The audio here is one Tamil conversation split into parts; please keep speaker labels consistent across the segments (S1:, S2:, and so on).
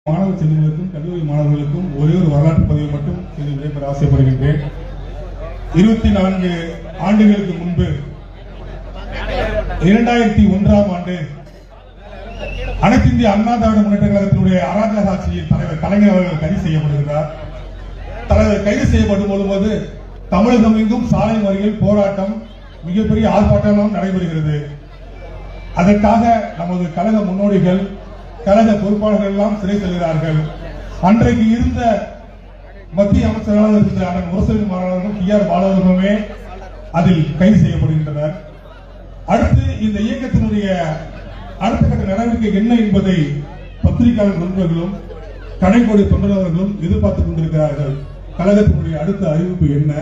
S1: மாணவ செல்வங்களுக்கும் கல்லூரி மாணவர்களுக்கும் ஒரே ஒரு வரலாற்று பதிவை மட்டும் செய்து விடைபெற ஆசைப்படுகின்றேன். 24 ஆண்டுகளுக்கு முன்பு 2001ஆம் ஆண்டு அனைத்து இந்திய அண்ணா திராவிட முன்னேற்ற கழகத்தினுடைய அராஜக ஆட்சியில் தலைவர் கலைஞர் அவர்கள் கைது செய்யப்படுகிறார். தலைவர் கைது செய்யப்படும் போது தமிழகம் எங்கும் சாலை மறியல் போராட்டம் மிகப்பெரிய ஆர்ப்பாட்டம் நடைபெறுகிறது. அதற்காக நமது கழக முன்னோடிகள் கழக பொறுப்பாளர்கள் எல்லாம் சிறை செல்கிறார்கள். அன்றைக்கு இருந்த மத்திய அமைச்சர்களாக இருந்த அண்ணன் முரசொலி மாணவர்களும் டி.ஆர். பாலவர்களுமே அதில் கைது செய்யப்படுகின்றனர். அடுத்து இந்த இயக்கத்தினுடைய அடுத்த கட்ட நடவடிக்கை என்ன என்பதை பத்திரிகையாளர் நண்பர்களும் கடைக்கோடி தொண்டர்களும் எதிர்பார்த்துக் கொண்டிருக்கிறார்கள். கழகத்தினுடைய அடுத்த அறிவிப்பு என்ன,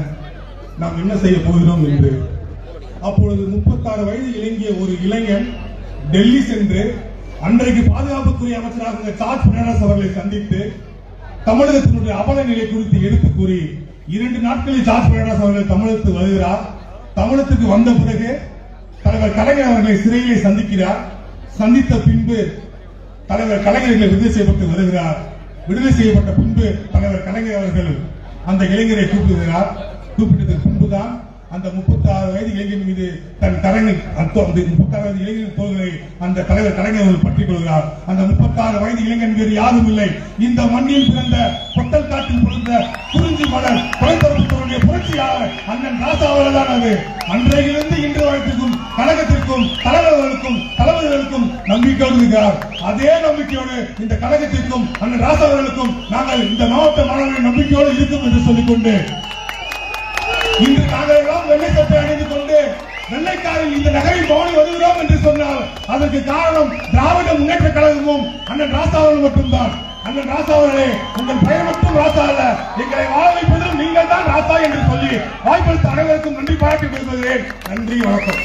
S1: நாம் என்ன செய்ய போகிறோம் என்று. அப்பொழுது 36 வயது இலங்கிய ஒரு இளைஞன் டெல்லி சென்று அன்றைக்கு பாதுகாப்புத்துறை அமைச்சராக இருந்த ஜார்ஜ் பெர்னாண்டஸ் அவர்களை சந்தித்து தமிழகத்தினுடைய அவல நிலை குறித்து எடுத்து கூறி 2 நாட்களில் ஜார்ஜ் பெர்னாண்டஸ் அவர்கள் தமிழகத்துக்கு வருகிறார். தமிழகத்துக்கு வந்த பிறகு தலைவர் கலைஞர் அவர்களை சிறையிலே சந்திக்கிறார். சந்தித்த பின்பு தலைவர் கலைஞர்களை விடுதலை செய்யப்பட்டு வருகிறார். விடுதலை செய்யப்பட்ட பின்பு தலைவர் கலைஞர் அவர்கள் அந்த இளைஞரை கூப்பிடுகிறார். கூப்பிட்டதற்கு பின்புதான் அந்த 36 வயது இளைஞன் மீது தன் கரங்களை 36 வயது இளைஞரின் தோள்களை அந்த தலைவர் கலைஞர் அவர்கள் பற்றிக் கொள்கிறார். அந்த 36 வயது இளைஞன் வேறு யாரும் இல்லை, இந்த மண்ணில் பிறந்த பொட்டல் காட்டில் பிறந்த குறிஞ்சி மலர் தொலைத்தொடர்புத்துறையுடைய புரட்சியாளர் அண்ணன் ராசா அவர்கள் தான். அது அன்றையிலிருந்து இன்று வரைக்கும் கழகத்திற்கும் தலைவர்களுக்கும் தளபதிகளுக்கும் நம்பிக்கையோடு இருக்கிறார். அதே நம்பிக்கையோடு இந்த கழகத்திற்கும் அண்ணன் ராசா அவர்களுக்கும் நாங்கள் இந்த மாவட்ட மாணவர்களின் நம்பிக்கையோடு இருக்கும் என்று சொல்லிக்கொண்டு இன்று நாங்கள் எல்லாம் வெள்ளை சட்டை அணிந்து கொண்டு வெள்ளைக்காரில் இந்த நகரில் பவனி வருகிறோம் என்று சொன்னால் அதற்கு காரணம் திராவிட முன்னேற்ற கழகமும் அண்ணன் ராசா அவர்கள் மட்டும்தான். அண்ணன் ராசா அவர்களே, உங்கள் பெயர் மட்டும் ராசா அல்ல, எங்களை வாழ வைப்பதும் நீங்கள் தான் ராசா என்று சொல்லி வாய்ப்பளித்த அனைவருக்கும் நன்றி பாராட்டி விரும்புகிறேன். நன்றி, வணக்கம்.